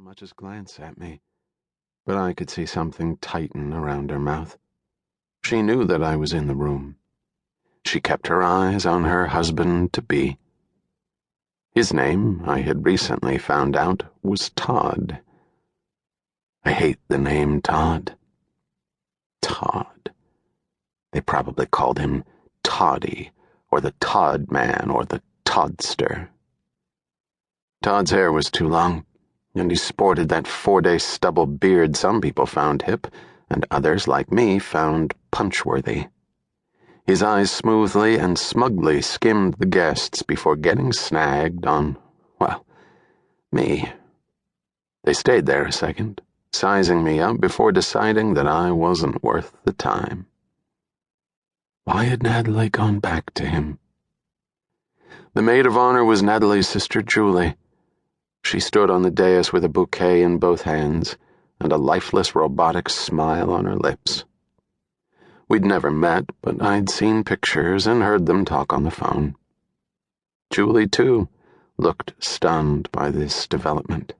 much as glance at me, but I could see something tighten around her mouth. She knew that I was in the room. She kept her eyes on her husband-to-be. His name, I had recently found out, was Todd. I hate the name Todd. Todd. They probably called him Toddy, or the Todd Man, or the Toddster. Todd's hair was too long, and he sported that 4-day stubble beard some people found hip, and others, like me, found punch-worthy. His eyes smoothly and smugly skimmed the guests before getting snagged on, well, me. They stayed there a second, sizing me up before deciding that I wasn't worth the time. Why had Natalie gone back to him? The maid of honor was Natalie's sister Julie. She stood on the dais with a bouquet in both hands and a lifeless robotic smile on her lips. We'd never met, but I'd seen pictures and heard them talk on the phone. Julie, too, looked stunned by this development.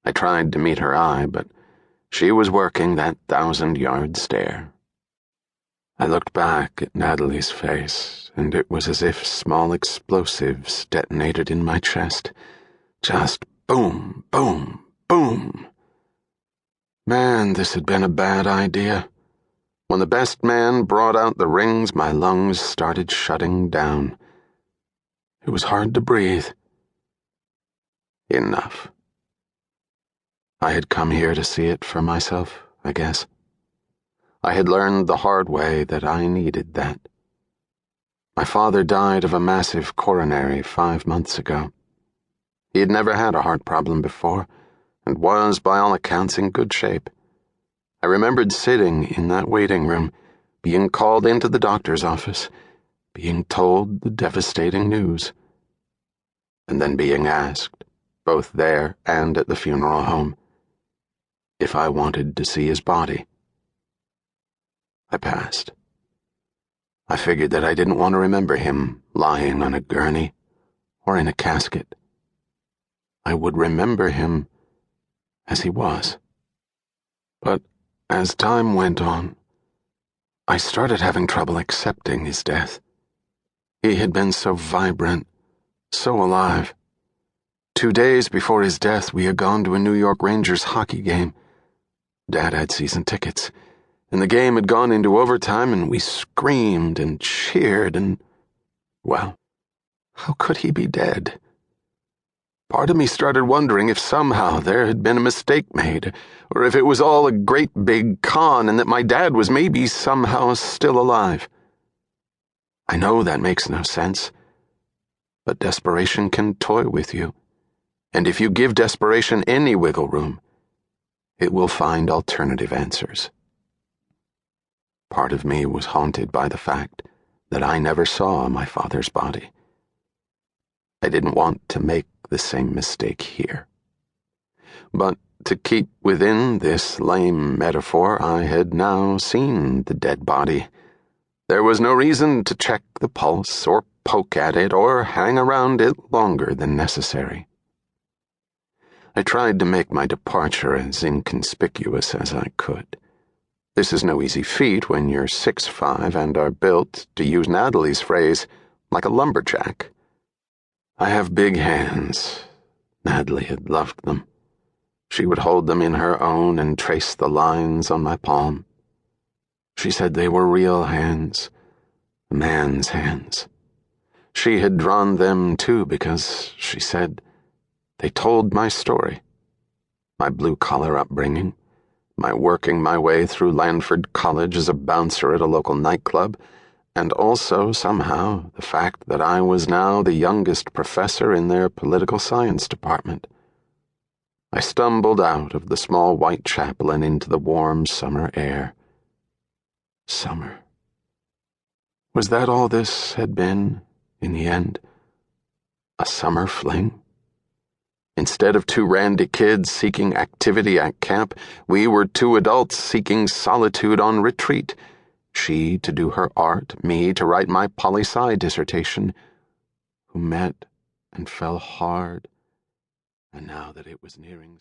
I tried to meet her eye, but she was working that 1,000-yard stare. I looked back at Natalie's face, and it was as if small explosives detonated in my chest. Just boom, boom, boom. Man, this had been a bad idea. When the best man brought out the rings, my lungs started shutting down. It was hard to breathe. Enough. I had come here to see it for myself, I guess. I had learned the hard way that I needed that. My father died of a massive coronary 5 months ago. He had never had a heart problem before, and was, by all accounts, in good shape. I remembered sitting in that waiting room, being called into the doctor's office, being told the devastating news, and then being asked, both there and at the funeral home, if I wanted to see his body. I passed. I figured that I didn't want to remember him lying on a gurney or in a casket. I would remember him as he was. But as time went on, I started having trouble accepting his death. He had been so vibrant, so alive. 2 days before his death, we had gone to a New York Rangers hockey game. Dad had season tickets, and the game had gone into overtime, and we screamed and cheered, and, well, how could he be dead? Part of me started wondering if somehow there had been a mistake made, or if it was all a great big con and that my dad was maybe somehow still alive. I know that makes no sense, but desperation can toy with you, and if you give desperation any wiggle room, it will find alternative answers. Part of me was haunted by the fact that I never saw my father's body. I didn't want to make the same mistake here. But to keep within this lame metaphor, I had now seen the dead body. There was no reason to check the pulse or poke at it or hang around it longer than necessary. I tried to make my departure as inconspicuous as I could. This is no easy feat when you're 6'5" and are built, to use Natalie's phrase, like a lumberjack. I have big hands. Natalie had loved them. She would hold them in her own and trace the lines on my palm. She said they were real hands, a man's hands. She had drawn them too because, she said, they told my story. My blue-collar upbringing, my working my way through Lanford College as a bouncer at a local nightclub, and also, somehow, the fact that I was now the youngest professor in their political science department. I stumbled out of the small white chapel and into the warm summer air. Summer. Was that all this had been, in the end? A summer fling? Instead of 2 randy kids seeking activity at camp, we were 2 adults seeking solitude on retreat. She to do her art, me to write my poli-sci dissertation, who met and fell hard, and now that it was nearing